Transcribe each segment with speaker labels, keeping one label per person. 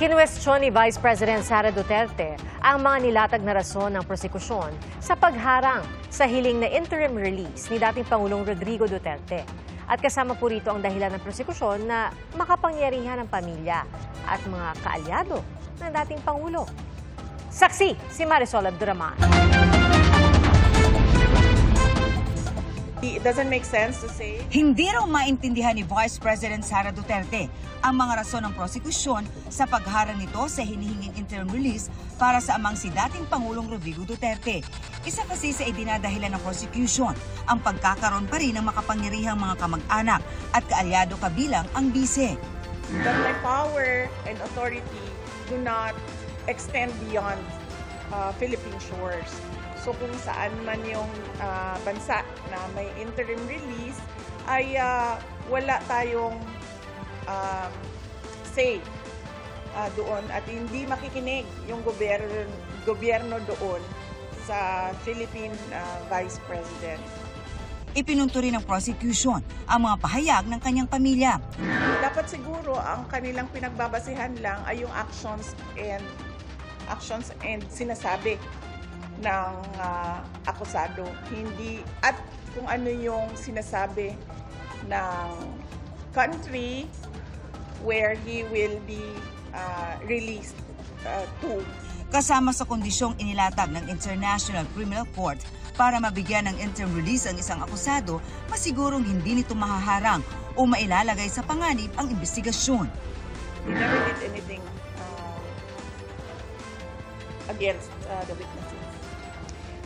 Speaker 1: Kinwestiyon ni Vice President Sara Duterte ang mga nilatag na rason ng prosekusyon sa pagharang sa hiling na interim release ni dating Pangulong Rodrigo Duterte. At kasama po rito ang dahilan ng prosekusyon na makapangyarihan ng pamilya at mga kaalyado ng dating Pangulo. Saksi si Marisol Abduraman.
Speaker 2: It doesn't make sense to say.
Speaker 3: Hindi raw maintindihan ni Vice President Sara Duterte ang mga rason ng prosekusyon sa pagharang nito sa hinihinging interim release para sa amang si dating Pangulong Rodrigo Duterte. Isa kasi sa idinadahilan ng prosecution ang pagkakaroon pa rin ng makapangyarihang mga kamag-anak at kaalyado kabilang ang bise.
Speaker 2: That my power and authority do not extend beyond Philippine shores. So kung saan man yung bansa na may interim release ay wala tayong say doon at hindi makikinig yung gobyerno doon sa Philippine Vice President.
Speaker 3: Ipinunto rin ng prosecution ang mga pahayag ng kanyang pamilya.
Speaker 2: Dapat siguro ang kanilang pinagbabasihan lang ay yung actions and sinasabi ng akusado, hindi at kung ano yung sinasabi ng country where he will be released to.
Speaker 3: Kasama sa kondisyong inilatag ng International Criminal Court para mabigyan ng interim release ang isang akusado, masigurong hindi nito mahaharang o mailalagay sa panganib ang investigasyon.
Speaker 2: He never did anything against the witnesses.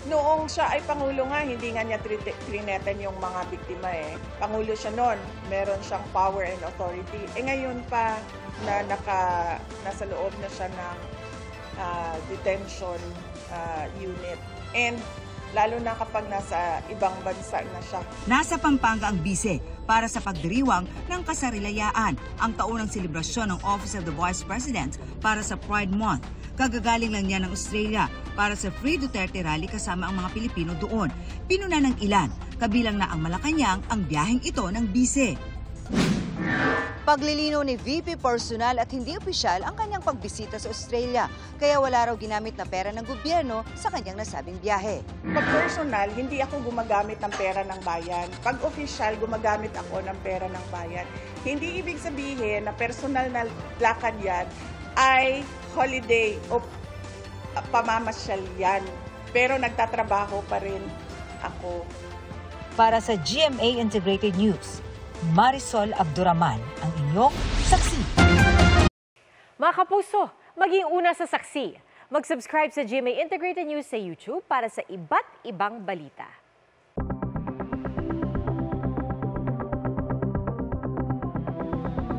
Speaker 2: Noong siya ay Pangulo nga, hindi nga niya trineten yung mga biktima eh. Pangulo siya noon, meron siyang power and authority. Ngayon pa na nasa loob na siya ng detention unit. And lalo na kapag nasa ibang bansa na siya.
Speaker 3: Nasa Pampanga ang bise para sa pagdiriwang ng kasarilayaan ang taunang selebrasyon ng Office of the Vice President para sa Pride Month. Kagagaling lang niya ng Australia para sa Free Duterte Rally kasama ang mga Pilipino doon. Pinuna ng ilan, kabilang na ang Malacanang ang biyaheng ito ng bise.
Speaker 4: Paglilinaw ni VP personal at hindi opisyal ang kanyang pagbisita sa Australia, kaya wala raw ginamit na pera ng gobyerno sa kanyang nasabing biyahe.
Speaker 2: Pag personal, hindi ako gumagamit ng pera ng bayan. Pag opisyal, gumagamit ako ng pera ng bayan. Hindi ibig sabihin na personal na lakad yan ay holiday o pamamasyal yan. Pero nagtatrabaho pa rin ako.
Speaker 5: Para sa GMA Integrated News, Marisol Abduraman, ang inyong saksi.
Speaker 1: Mga kapuso, maging una sa saksi. Mag-subscribe sa GMA Integrated News sa YouTube para sa iba't ibang balita.